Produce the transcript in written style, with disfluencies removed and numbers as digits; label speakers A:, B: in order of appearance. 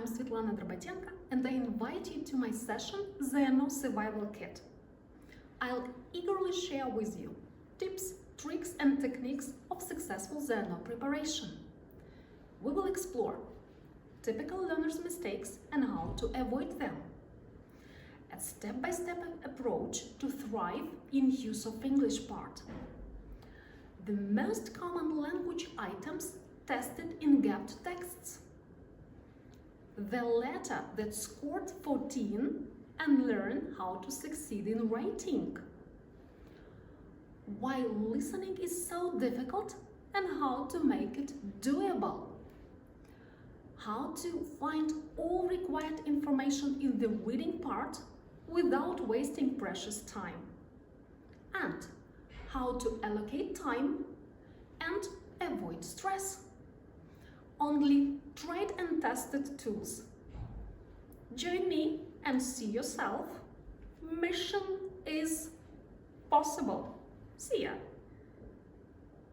A: I'm Svetlana Drobotenko, and I invite you to my session, ZNO Survival Kit. I'll eagerly share with you tips, tricks, and techniques of successful ZNO preparation. We will explore typical learners' mistakes and how to avoid them. A step-by-step approach to thrive in use of English part. The most common language items tested in gapped texts. The letter that scored 14 and learn how to succeed in writing. Why listening is so difficult and how to make it doable. How to find all required information in the reading part without wasting precious time. And how to allocate time and avoid stress. Only tried and tested tools. Join me and see yourself. Mission is possible. See ya!